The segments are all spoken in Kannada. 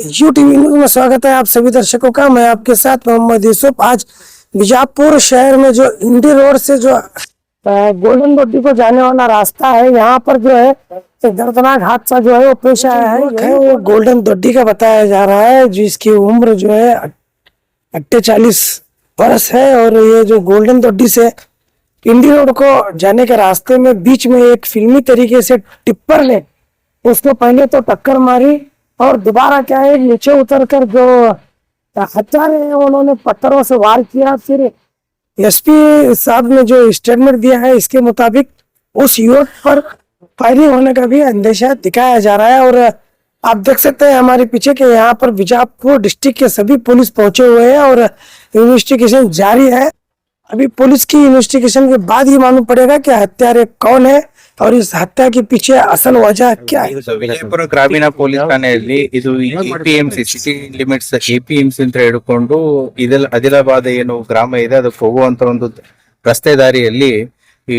यूटीवी न्यूज में स्वागत है आप सभी दर्शकों का। मैं आपके साथ मोहम्मद यूसुफ। आज बीजापुर शहर में जो इंडी रोड से जो गोल्डन बॉडी को जाने वाला रास्ता है, यहाँ पर जो है एक दर्दनाक हादसा जो है वो पेश आया है। वो गोल्डन बॉडी का बताया जा रहा है, जिसकी उम्र जो है 48 वर्ष है। और ये जो गोल्डन बॉडी से इंडी रोड को जाने के रास्ते में बीच में एक फिल्मी तरीके से टिप्पर ने उसको पहले तो टक्कर मारी और दोबारा क्या है नीचे उतरकर जो हत्यारे हैं उन्होंने पत्थरों से वार किया। फिर एसपी साहब ने जो स्टेटमेंट दिया है, इसके मुताबिक उस युवक पर फायरिंग होने का भी अंदेशा दिखाया जा रहा है। और आप देख सकते हैं हमारे पीछे के यहाँ पर बीजापुर डिस्ट्रिक्ट के सभी पुलिस पहुंचे हुए हैं और इन्वेस्टिगेशन जारी है। अभी पुलिस की इन्वेस्टिगेशन के बाद ही मालूम पड़ेगा कि हत्यारे कौन है और इस हत्या के पीछे असल वजह क्या है। ವಿಜಯಪುರ ಗ್ರಾಮೀಣ ಪೊಲೀಸ್ ಠಾಣೆಯಲ್ಲಿ ಇದು ಎಪಿಎಂಸಿ ಸಿಟಿ ಲಿಮಿಟ್ಸ್ ಎಪಿಎಂಸಿ ಅಂತ ಹೇಳಿಕೊಂಡು ಆದಿಲಾಬಾದ್ ಏನು ಗ್ರಾಮ ಇದೆ ಅದಕ್ಕೆ ಹೋಗುವಂತ ಒಂದು ರಸ್ತೆ ದಾರಿಯಲ್ಲಿ ಈ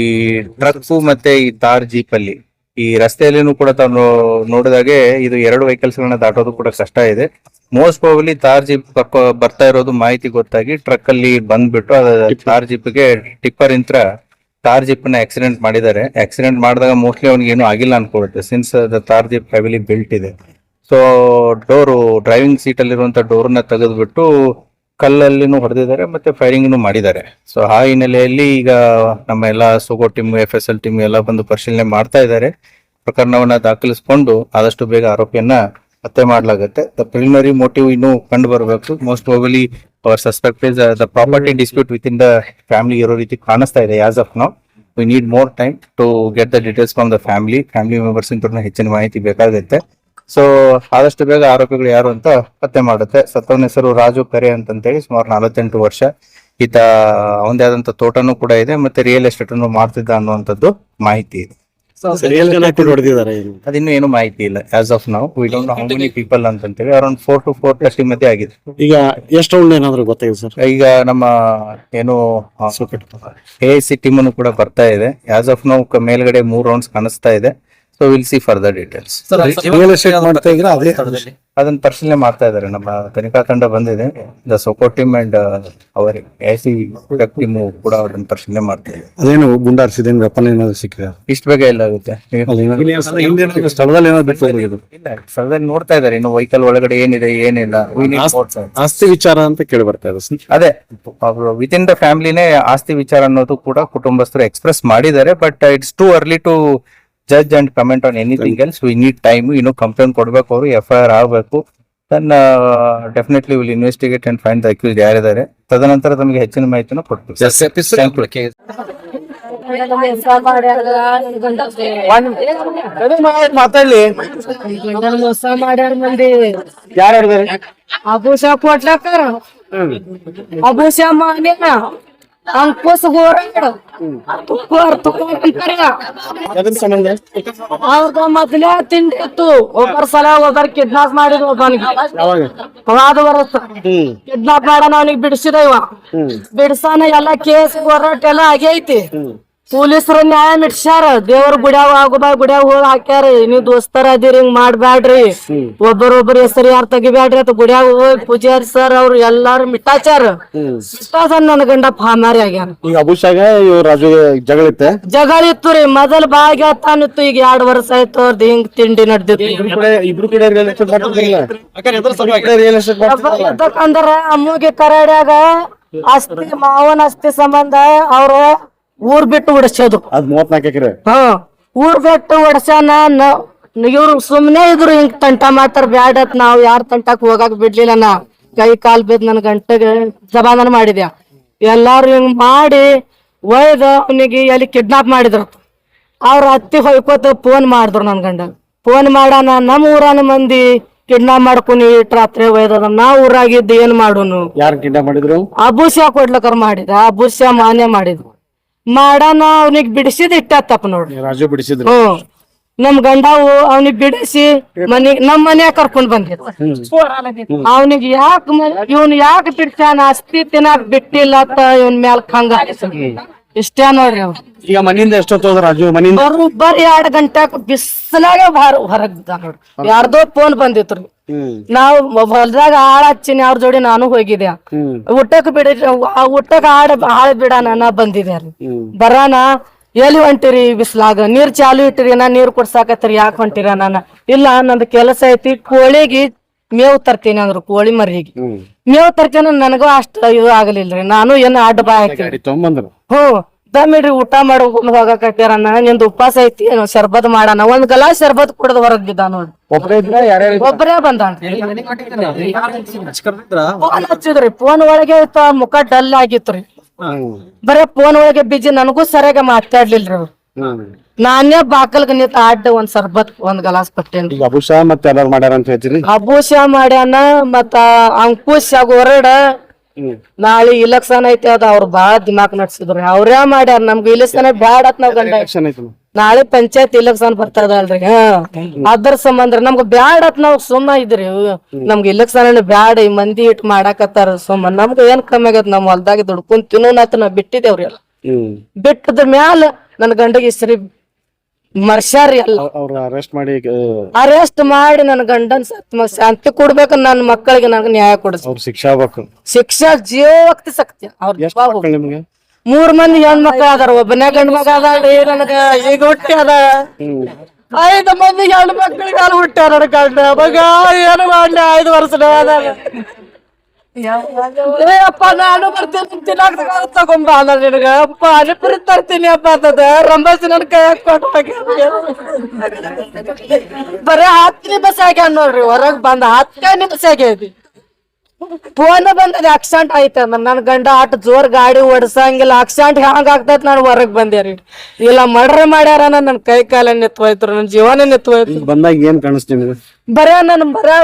ಟ್ರಕ್ ಮತ್ತೆ ಈ ತಾರ್ ಜೀಪ್ ಅಲ್ಲಿ ಈ ರಸ್ತೆಯಲ್ಲಿನೂ ಕೂಡ ತಾವು ನೋಡಿದಾಗೆ ಇದು ಎರಡು ವೆಹಿಕಲ್ಸ್ ಗಳನ್ನ ದಾಟೋದು ಕೂಡ ಕಷ್ಟ ಇದೆ. ಮೋಸ್ಟ್ ಪ್ರಾಬಬ್ಲಿ ತಾರ್ ಜೀಪ್ ಬರ್ತಾ ಇರೋದು ಮಾಹಿತಿ ಗೊತ್ತಾಗಿ ಟ್ರಕ್ ಅಲ್ಲಿ ಬಂದ್ಬಿಟ್ಟು ತಾರ್ ಜೀಪ್ಗೆ ಟಿಪ್ಪರ್ ಇಂತ್ರ ತಾರ್ ಜೀಪ್ ನ ಆಕ್ಸಿಡೆಂಟ್ ಮಾಡಿದ್ದಾರೆ. ಆಕ್ಸಿಡೆಂಟ್ ಮಾಡಿದಾಗ ಮೋಸ್ಟ್ಲಿ ಅವ್ನಿಗೆ ಏನು ಆಗಿಲ್ಲ ಅನ್ಕೊಳ್ಳುತ್ತೆ, since the Thar jeep heavily built ಇದೆ. ಸೊ ಡೋರು ಡ್ರೈವಿಂಗ್ ಸೀಟ್ ಅಲ್ಲಿರುವಂತ ಡೋರ್ ನ ತೆಗೆದ್ಬಿಟ್ಟು ಕಲ್ಲಲ್ಲಿನೂ ಹೊಡೆದಿದ್ದಾರೆ ಮತ್ತೆ ಫೈರಿಂಗ್ ಮಾಡಿದ್ದಾರೆ. ಸೊ ಆ ಹಿನ್ನೆಲೆಯಲ್ಲಿ ಈಗ ನಮ್ಮ ಎಲ್ಲಾ ಸೋಗೋ ಟೀಮ್ FSL ಟೀಮ್ ಎಲ್ಲ ಬಂದು ಪರಿಶೀಲನೆ ಮಾಡ್ತಾ ಇದ್ದಾರೆ. ಪ್ರಕರಣವನ್ನ ದಾಖಲಿಸಿಕೊಂಡು ಆದಷ್ಟು ಬೇಗ ಆರೋಪಿಯನ್ನ ಹತ್ಯೆ ಮಾಡಲಾಗುತ್ತೆ. ದ ಪ್ರಿಲಿಮಿನರಿ ಮೋಟಿವ್ ಇನ್ನೂ ಕಂಡು ಬರಬೇಕು. Most probably our suspect is the property dispute with in the family ಇರೋ ರೀತಿ ಕಾಣಿಸ್ತಾ ಇದೆ. As of now we need more time to get the details from the family members ಇಂದ ಹೆಚ್ಚಿನ ಮಾಹಿತಿ ಬೇಕಾಗುತ್ತೆ. ಸೊ ಆದಷ್ಟು ಬೇಗ ಆರೋಪಿಗಳು ಯಾರು ಅಂತ ಪತ್ತೆ ಮಾಡುತ್ತೆ. ಸತ್ತವನ ಹೆಸರು ರಾಜು ಕರೆ ಅಂತೇಳಿ, ಸುಮಾರು 48 ವರ್ಷ. ಈತ ಅವನದೇ ಆದಂತ ತೋಟನೂ ಕೂಡ ಇದೆ ಮತ್ತೆ ರಿಯಲ್ ಎಸ್ಟೇಟ್ ಅನ್ನು ಮಾಡ್ತಿದ್ದ ಅನ್ನುವಂಥದ್ದು ಮಾಹಿತಿ ಇದೆ. ಅದಿನ್ನೂ ಏನು ಮಾಹಿತಿ ಇಲ್ಲ. As of now we don't know how many people ಅಂತೇಳಿ ಅರೌಂಡ್ 4 to 4:30 ಮಧ್ಯೆ ಆಗಿದೆ. ಈಗ ಎಷ್ಟು ರೌಂಡ್ ಏನಾದ್ರು ಗೊತ್ತಾಗಿದೆ ಸರ್? ಈಗ ನಮ್ಮ ಏನು AIC ಟೀಮ್ ಕೂಡ ಬರ್ತಾ ಇದೆ. ಆಸ್ ಆಫ್ ನೌ ಮೇಲ್ಗಡೆ 3 ರೌಂಡ್ಸ್ ಕಾಣಿಸ್ತಾ ಇದೆ. So will see further details. ಅದನ್ನ ಪರಿಶೀಲನೆ ಮಾಡ್ತಾ ಇದ್ದಾರೆ. ನಮ್ಮ ತನಿಖಾ ತಂಡ ಬಂದಿದೆ. The SOCO team and our AIC team ಕೂಡ ಅದನ್ನ ಪರಿಶೀಲನೆ ಮಾಡ್ತಾ ಇದೆ. ಅದೇನು ಗುಂಡಾರಿಸಿದ ವೆಪನ್ ಏನಾದ್ರು ಸಿಕ್ಕಿದೆ? ಇಷ್ಟು ಬೇಗ ಎಲ್ಲ ಆಗುತ್ತೆ. ಸ್ಥಳದಲ್ಲಿ ಏನಾದ್ರು ಬಿಟ್ಟು ಹೋಗಿದ್ದು? ಇಲ್ಲ, ಸ್ಥಳದಲ್ಲಿ ನೋಡ್ತಾ ಇದ್ದಾರೆ. ಇನ್ನು ವೆಹಿಕಲ್ ಒಳಗಡೆ ಏನಿದೆ ಏನಿಲ್ಲ. ಆಸ್ತಿ ವಿಚಾರ ಅಂತ ಕೇಳಿ ಬರ್ತಾ ಇದೆ. ಅದೇ ವಿತ್ ಇನ್ ದ ಫ್ಯಾಮಿಲಿನೇ ಆಸ್ತಿ ವಿಚಾರ ಅನ್ನೋದು ಕೂಡ ಕುಟುಂಬಸ್ಥರು ಎಕ್ಸ್ಪ್ರೆಸ್ ಮಾಡಿದ್ದಾರೆ. But it's too early to judge and comment on anything else. We need time. ಇನ್ನು ಕಂಪ್ಲೇಂಟ್ ಕೊಡ್ಬೇಕು, ಅವರು FIR ಆಗಬೇಕು. Then definitely will investigate and find the accused ಯಾರಿದ್ದಾರೆ. ತದನಂತರ ತಮಗೆ ಹೆಚ್ಚಿನ ಮಾಹಿತಿನ ಕೊಡ್ತೀವಿ. ಮಾತಾಡ್ಲಿ ಯಾರು ಅಬುಷಾ ಕೊಟ್ಲಕ್ಕಾರ ಅಬುಷಾ ಮಾನ್ಯ ಅಂಕುಶ್ ಗೋರಾಡ್ ಅವ್ರದ ಮೊದ್ಲೇ ತಿಂಡಿ ಇತ್ತು. ಒಬ್ಬರ ಸಲ ಒಬ್ಬರ ಕಿಡ್ನಾಪ್ ಮಾಡಿದ್ರು. ಒಬ್ಬನಿಗೆ ಕಿಡ್ನಾಪ್ ಮಾಡೋಣ, ಅವನಿಗೆ ಬಿಡಿಸಿದ. ಇವ ಬಿಡ್ಸಾನ ಎಲ್ಲ ಕೇಸ್ ಹೋರಾಟ ಎಲ್ಲ ಆಗೈತಿ. ಪೊಲೀಸರು ನ್ಯಾಯ ಮಿಟ್ಸ್ಯಾರ. ದೇವ್ರ ಗುಡ್ಯಾವ ಗುಡ್ಯಾವ ಹೋಗಿ ಹಾಕ್ಯಾರ. ನೀವ್ ದೋಸ್ತರ ಅದಿರಿ, ಹಿಂಗ್ ಮಾಡ್ಬ್ಯಾಡ್ರಿ, ಒಬ್ಬರೊಬ್ಬರ ಹೆಸರು ಯಾರು ತೆಗಿಬ್ಯಾಡ್ರಿ ಅಂತ ಗುಡ್ಯಾವ ಹೋಗಿ ಪೂಜಾರಿ ಸರ್ ಅವ್ರು ಎಲ್ಲಾರು ಮಿಟ್ಟಾಚಾರ. ನನ್ ಗಂಡ ಫಾಮಾರಿ ಆಗ್ಯಾರ. ಈಗ ಅಬುಷಾಗ ರಾಜು ಜಗಳ ಇತ್ತು ರೀ. ಮೊದಲ್ ಬಾಗಿ ತಾನಿತ್ತು. ಈಗ 2 ವರ್ಷ ಆಯ್ತು ಅವ್ರದ್ದು ಹಿಂಗ್ ತಿಂಡಿ ನಡ್ದಿತ್ತು. ಯಾಕಂದ್ರ ಅಮ್ಮಗೆ ಕರಾಡ್ಯಾಗ ಆಸ್ತಿ ಮಾವನ ಆಸ್ತಿ ಸಂಬಂಧ ಅವ್ರ ಊರ್ ಬಿಟ್ಟು ಉಡ್ಸೋದು. ಊರ್ ಬಿಟ್ಟು ಉಡ್ಸ್ಯಾನ. ಇವ್ರು ಸುಮ್ನೆ ಇದ್ರು, ಹಿಂಗ್ ತಂಟ ಮಾಡ್ತಾರ. ಬ್ಯಾಡತ್ ನಾವ್ ಯಾರ್ ತಂಟಕ್ ಹೋಗಾಕ್ ಬಿಡ್ಲಿಲ್ಲ. ನಾ ಕೈ ಕಾಲ್ ಬಿದ್ ನನ್ ಗಂಟೆಗೆ ಜಬಾದನ ಮಾಡಿದ್ಯಾ. ಎಲ್ಲಾರು ಹಿಂಗ್ ಮಾಡಿ ಒಯ್ದ ಅವನಿಗೆ ಎಲ್ಲಿ ಕಿಡ್ನಾಪ್ ಮಾಡಿದ್ರು. ಅವ್ರ ಅತ್ತಿ ಹೊಯ್ಕೋತ ಫೋನ್ ಮಾಡಿದ್ರು ನನ್ ಗಂಡ. ಫೋನ್ ಮಾಡಾನ, ನಮ್ ಊರನ ಮಂದಿ ಕಿಡ್ನಾಪ್ ಮಾಡ್ಕೊನಿ ರಾತ್ರಿ ಒಯ್ದ. ನಾ ಊರಾಗಿದ್ದು ಏನ್ ಮಾಡೋನು? ಯಾರು ಕಿಡ್ನಾಪ್ ಮಾಡಿದ್ರು? ಅಬುಷ್ಯಾ ಕೊಡ್ಲಕರ್ ಮಾಡಿದ. ಅಬುಷ್ಯಾ ಮಾನ್ಯ ಮಾಡಿದ್ರು. ಮಾಡಾನ ಅವನಿಗೆ ಬಿಡಿಸಿದ್ ಇಟ್ಟತ್ತಪ್ಪ ನೋಡ್ರಿ. ರಾಜು ಬಿಡಿಸಿದ್ರು. ನಮ್ ಗಂಡ ಅವನಿಗೆ ಬಿಡಿಸಿ ನಮ್ ಮನ್ಯಾಗ ಕರ್ಕೊಂಡ್ ಬಂದಿದ್ದ. ಅವನಿಗೆ ಇವನ್ ಯಾಕೆ ಬಿಡ್ಸಾನ? ಆಸ್ತಿ ತಿನ್ನಾಕ್ ಬಿಟ್ಟಿಲ್ಲ ಅಂತ ಇವನ್ ಮ್ಯಾಲ ಹಂಗ ಇಷ್ಟೇ ನೋಡ್ರಿ ಅವ್ರು ಈಗ ಮನೆಯಿಂದ ಎಷ್ಟೊತ್ತು ಹೋದ ರಾಜು ಮನೆಯಿಂದ ಬರೋಬ್ಬರಿ 2 ಗಂಟೆಕ್ ಬಿಸಿಲಾಗ ಹೊರಗ್ ಬಿದ್ದ ನೋಡ್ರಿ ಯಾರ್ದೋ ಫೋನ್ ಬಂದಿತ್ರಿ ನಾವ್ ಹೊಲ್ದಾಗ ಆಳ್ ಹಚ್ಚಿನಿ ಅವ್ರ ಜೋಡಿ ನಾನು ಹೋಗಿದ್ದೆ ಊಟಕ್ ಊಟಕ್ ಹಾಳ್ ಬಿಡಾನ ನಾ ಬಂದಿದ್ದೆ ರೀ ಬರಾನ ಎಲ್ಲಿ ಹೊಂಟಿರಿ ಬಿಸ್ಲಾಗ ನೀರ್ ಚಾಲು ಇಟ್ಟಿರಿ ನಾ ನೀರ್ ಕುಡ್ಸಾಕತ್ರಿ ಯಾಕೆ ಹೊಂಟಿರ ನಾನ ಇಲ್ಲ ನಂದು ಕೆಲಸ ಐತಿ ಕೋಳಿಗೆ ಮೇವ್ ತರ್ತೀನಿ ಅಂದ್ರು ಕೋಳಿ ಮರಿಗೆ ಮೇವ್ ತರ್ತೀನಿ ನನಗೂ ಅಷ್ಟ ಇದು ಆಗಲಿಲ್ರಿ ನಾನು ಏನ್ ಅಡ್ಡ ಬಾಯ್ ಹಾಕಿ ತಗೊಂಬಂದ್ರು ದಮ್ಮಿಡ್ರಿ ಊಟ ಮಾಡಿ ಹೋಗಕತ್ತೀರ ನಿಂದು ಉಪವಾಸ ಐತಿ ಶರ್ಬತ್ ಮಾಡಾನ ಒಂದ್ ಗಲಾಸ್ ಶರ್ಬತ್ ಕುಡ್ದು ಹೊರಗ್ ಬಿದ್ದ ನೋಡ್ರಿ ಒಬ್ಬರೇ ಇದ್ರ ಯಾರ್ಯಾರು ಒಬ್ಬರೇ ಬಂದಾನ್ರಿ ಫೋನ್ ಹಚ್ಚಿದ್ರಿ ಫೋನ್ ಒಳಗೆ ಮುಖ ಡಲ್ ಆಗಿತ್ರಿ ಬರೇ ಫೋನ್ ಒಳಗೆ ಬಿಜಿ ನನಗೂ ಸರಿಯಾಗಿ ಮಾತಾಡ್ಲಿಲ್ರಿ ಅವ್ರು ನಾನೇ ಬಾಕಲ್ಗ ನಿಂತ ಅಡ್ಡ ಒಂದ್ ಸರ್ಬತ್ ಒಂದ್ ಗಲಾಸ್ ಕೊಟ್ಟೇನ್ರಿ ಈಗ ಅಭುಷಾ ಮತ್ತೆ ಎಲ್ಲಾರು ಮಾಡ್ಯಾರ ಅಂತ ಹೇಳ್ತೀರಿ ಅಭೂಷ ಮಾಡ್ಯಾನ ಮತ್ತ ಅಂಕುಶ್ ಹೊರಡ ನಾಳೆ ಇಲೆಕ್ಷನ್ ಐತಿ ಅದ ಅವ್ರ ಬಾಳ ದಿಮಾಕ್ ನಡ್ಸಿದ್ರಿ ಅವ್ರೇ ಮಾಡ್ಯಾರ ನಮ್ಗ ಇಲೆಕ್ಷನ್ ಬ್ಯಾಡ ಅತ್ ನಾವ್ ಗಂಡ ಎಲೆಕ್ಷನ್ ಐತಿ ನಾಳೆ ಪಂಚಾಯತ್ ಇಲೆಕ್ಷನ್ ಬರ್ತದಲ್ರಿ ಅದ್ರ ಸಂಬಂಧ ನಮ್ಗ ಬ್ಯಾಡ ಅತ್ ನಾವ್ ಸುಮ್ಮ ಇದ್ರಿ ನಮ್ಗ ಇಲೆಕ್ಷನ್ ಬ್ಯಾಡ ಈ ಮಂದಿ ಇಟ್ ಮಾಡಾಕತ್ತಾರ ಸುಮ್ಮ ನಮ್ಗ ಏನ್ ಕಮ್ಮಿ ಆಗತ್ ನಮ್ ಹೊಲ್ದಾಗ ದುಡ್ಕೊಂಡ್ ತಿನ್ನೋನತ್ ನಾವ್ ಬಿಟ್ಟಿದೇವ್ರಿ ಎಲ್ಲ ಬಿಟ್ಟದ ಮ್ಯಾಲ ನನ್ ಗಂಡಗೆ ಸರಿ ಮರ್ಸ್ಯಾರಿ ಎಲ್ಲ ಅವ್ರ ಅರೆಸ್ಟ್ ಮಾಡಿ ಅರೆಸ್ಟ್ ಮಾಡಿ ನನ್ ಗಂಡನ್ ಶಾಂತಿ ಕೊಡ್ಬೇಕು ನನ್ ಮಕ್ಕಳಿಗೆ ನನಗೆ ನ್ಯಾಯ ಕೊಡಿಸ್ ಅವ್ರ ಶಿಕ್ಷೆ ಆಗ್ಬೇಕು ಶಿಕ್ಷಾ ಜೀವಕ್ತಿ ಸಕ್ತಿ ಎಷ್ಟು ಮಕ್ಕಳು ನಿಮ್ಗೆ 3 ಮಂದಿ ಹೆಣ್ಮಕ್ಳು ಅದಾರ ಒಬ್ಬನೇ ಗಂಡ ಮಗ ಅದಾಳ್ರಿ ನನಗ ಈಗ ಹುಟ್ಟಿ ಅದ 5 ಮಂದಿ ಹೆಣ್ಣು ಮಕ್ಳಿಗೆ ಅಲ್ಲಿ ಹುಟ್ಟ್ಯಾರ ನನ್ ಗಂಡ ಮಗ ಏನು ಮಾಡ್ಲಿ 5 ವರ್ಷದ ಅಪ್ಪ ನಾನು ಬರ್ತೀನಿ ತಿನ್ನಾಕ ತಗೊಂಬ ನಿನಗ ಅಪ್ಪ ಅನಿಪುರಿ ತರ್ತೀನಿ ಅಪ್ಪ ಅಂತದ ರಂಬಸಿ ನನ್ ಕೈ ಕೊಟ್ಟ ಬರೇ 10 ನಿಮಿಷ ಆಗ್ಯಾನ ನೋಡ್ರಿ ಹೊರಗ್ ಬಂದ 10 ನಿಮಿಷ ಆಗೈತಿ ಫೋನ್ ಬಂದದ ಆಕ್ಸಿಡೆಂಟ್ ಆಯ್ತ ನನ್ ಗಂಡ ಆಟ ಜೋರ್ ಗಾಡಿ ಓಡಿಸಂಗಿಲ್ಲ ಆಕ್ಸಿಡೆಂಟ್ ಹ್ಯಾಂಗ ಆಗ್ತೈತ್ ನಾನು ಹೊರಗ್ ಬಂದೇರಿ ಇಲ್ಲ ಮರ್ಡರ್ ಮಾಡ್ಯಾರ ನನ್ ಕೈ ಕಾಲ ನಿತ್ವೈತ್ರು ನನ್ ಜೀವನ ನಿತ್ವೈತ್ರು ಬಂದಾಗ ಏನ್ ಕಾಣಿಸ್ತೀವಿ ನಿಮ್ಗೆ ಬರೇ ಬರೇ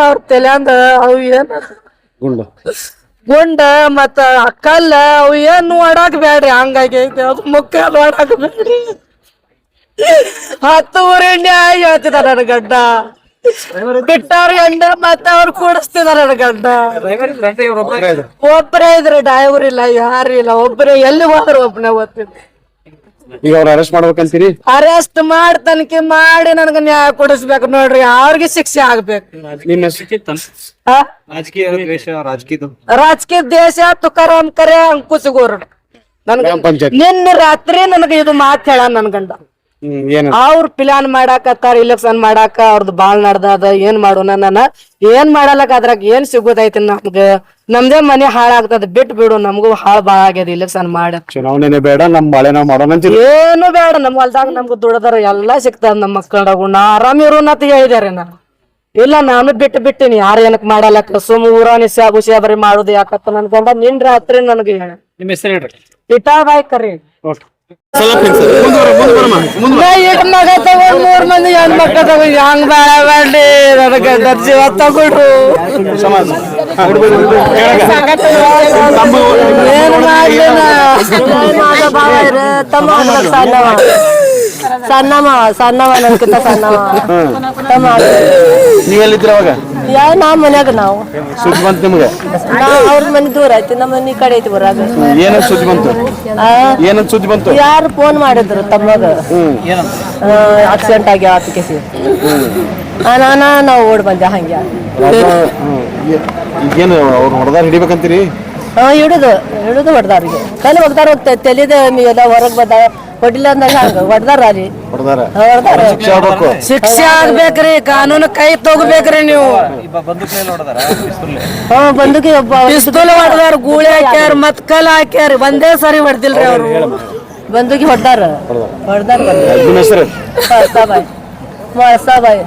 ಅವ್ರ ತಲೆ ಅಂದ ಅವ್ ಏನ್ ಗುಂಡ ಮತ್ತ ಕಲ್ಲ ಅವು ಏನ್ ನೋಡಾಕ್ ಬ್ಯಾಡ್ರಿ ಹಂಗಾಗಿ ಅದು ಮುಖ ನೋಡಾಕ್ ಬ್ಯಾಡ್ರಿ 10 ಊರಿ ನ್ಯಾಯ ಹೇಳ್ತಿದ ನನ್ ಗಂಡ ಬಿಟ್ಟವ್ರ ಗಂಡ ಮತ್ತ ಅವ್ರು ಕೂಡಿಸ್ತಿದ ನನ್ ಗಂಡ ಒಬ್ಬರೇ ಇದ್ರಿ ಡ್ರೈವರ್ ಇಲ್ಲ ಯಾರಿಲ್ಲ ಒಬ್ಬರೇ ಎಲ್ಲಿ ಹೋದ್ರು ಒಬ್ಬನೇ ಓದ್ತಿದ್ರಿ ಈಗ ಅವ್ರ ಅರೆಸ್ಟ್ ಮಾಡ್ಬೇಕಂತೀರಿ ಅರೆಸ್ಟ್ ಮಾಡಿ ತನಿಖೆ ಮಾಡಿ ನನಗ ನ್ಯಾಯ ಕೊಡಿಸ್ಬೇಕು ನೋಡ್ರಿ ಅವ್ರಿಗೆ ಶಿಕ್ಷೆ ಆಗ್ಬೇಕು ರಾಜಕೀಯ ದೇಶ ತುಕಾರಾಮ್ ಕರೆ ಅಂಕುಶ್ ಗೋರ್ಡ್ ನಿನ್ನೆ ರಾತ್ರಿ ನನಗ ಇದು ಮಾತ್ ಹೇಳ ನನ್ ಗಂಡ ಅವ್ರ ಪ್ಲಾನ್ ಮಾಡಾಕತ್ತಾರ ಇಲೆಕ್ಷನ್ ಮಾಡಾಕ ಅವ್ರದ್ದು ಬಾಳ್ ನಡ್ದದ ಏನ್ ಮಾಡೋಣ ನಾನ ಏನ್ ಮಾಡಲಕ್ ಅದ್ರಾಗ ಏನ್ ಸಿಗೋದೈತಿ ನಮ್ಗ ನಮ್ದೇ ಮನೆ ಹಾಳಾಗ್ತದ ಬಿಟ್ ಬಿಡು ನಮಗೂ ಹಾಳ್ ಬಾಳ ಆಗ್ಯದ ಇಲೆಕ್ಷನ್ ಮಾಡಿ ಚುನಾವಣೆನೆ ಬೇಡ ನಮ್ ಬಾಳೆ ನಾವ್ ಮಾಡೋಣ ಏನು ಬೇಡ ನಮ್ ಹೊಲ್ದಾಗ ನಮ್ಗ ದುಡದಾರ ಎಲ್ಲಾ ಸಿಗ್ತದ ನಮ್ ಮಕ್ಕಳಾಗು ನಾ ಆರಾಮ್ ಇರೋನಂತ ಹೇಳಿದಾರೆ ನಾ ಇಲ್ಲ ನಾನು ಬಿಟ್ಟಿನಿ ಯಾರ ಏನಕ್ ಮಾಡಲಕ್ಕ ಸುಮ್ ಊರಾನಿ ಸಾಬು ಸಾಬರಿ ಮಾಡುದು ಯಾಕತ್ತ ನನ್ ಗಂಡ ನಿನ್ ರಾತ್ರಿ ನನಗೆ ಹೇಳ ನಿಮ್ ಹೆಸರು ಹೇಳ್ರಿ ಇಟಾಬಾಯ್ ಕರಿ ಮಗ ತಗೊಂಡ್ 3 ಮಂದಿ ಹೆಣ್ಮಕ್ಳ ತಗೊಂಡ್ ಹಂಗ್ ಬಾಳ ಮಾಡ್ಲಿ ನನಗ ಜೀವ ತಗೊಂಡ್ರು ಏನ್ ಮಾಡ್ಲಿ ಸಣ್ಣವ ನನ್ಕಿಂತ ಸಣ್ಣವ ತಮ್ಮ ನೀವೆಲ್ಲಿದ್ರ ಅವಾಗ ನಾ ಮನ್ಯಾಗ ನಾವು ಸುದ್ದಿ ಬಂತು ನಿಮ್ಗೆ ಅವ್ರ ಮನೆ ದೂರ ಐತಿ ನಮ್ಮ ಮನೆ ಕಡೆ ಐತಿ ಬರಾಗ ಏನಂತ ಸುದ್ದಿ ಬಂತು ಏನಂತ ಸುದ್ದಿ ಬಂತು ಯಾರು ಫೋನ್ ಮಾಡಿದ್ರು ತಮ್ಮಗ ಆಕ್ಸಿಡೆಂಟ್ ಆಗ್ಯಾವ ಅದಕ್ಕೆ ನಾವು ಓಡ್ ಬಂದೆ ಹಂಗೆ ಈಗೇನು ಅವ್ರು ಹೊಡೆದಾರ ಹಿಡಿಬೇಕಂತೀರಿ ಹಿಡುದು ಹೊಡ್ದಾರಿಗೆ ತಲೆ ಹೊಡ್ದಾರ ಹೋಗ್ತೈತಿ ತೆಲಿದ ಎಲ್ಲ ಹೊರಗ್ ಬಂದ ಹೊಡಿಲ್ಲ ಅಂದಾಗ ಹಂಗ ಹೊಡ್ದಾರ ಅಲ್ಲಿ ಶಿಕ್ಷೆ ಆಗ್ಬೇಕ್ರಿ ಕಾನೂನು ಕೈ ತಗೋಬೇಕ್ರಿ ನೀವು ಬಂದೂಕಿ ಪಿಸ್ತೂಲ್ ಹೊಡ್ದಾರ ಗೂಳಿ ಹಾಕ್ಯಾರ ಮತ್ ಕಲ್ ಹಾಕ್ಯಾರ ಒಂದೇ ಸರಿ ಹೊಡ್ದಿಲ್ರಿ ಅವ್ರು ಬಂದೂಕಿ ಹೊಡ್ದಾರ ಮಳಸಾಬಾಯಿ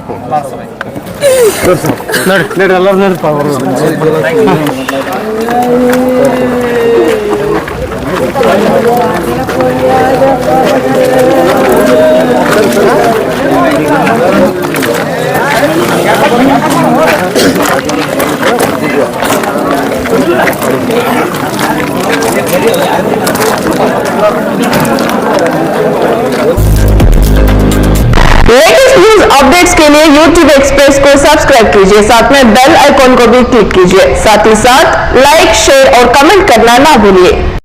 ನಡ್ರಿ ಎಲ್ಲರೂ ನಡ್ರಪ್ಪ लेटेस्ट न्यूज अपडेट्स के लिए YouTube एक्सप्रेस को सब्सक्राइब कीजिए, साथ में बेल आइकॉन को भी क्लिक कीजिए, साथ ही साथ लाइक शेयर और कमेंट करना ना भूलिए।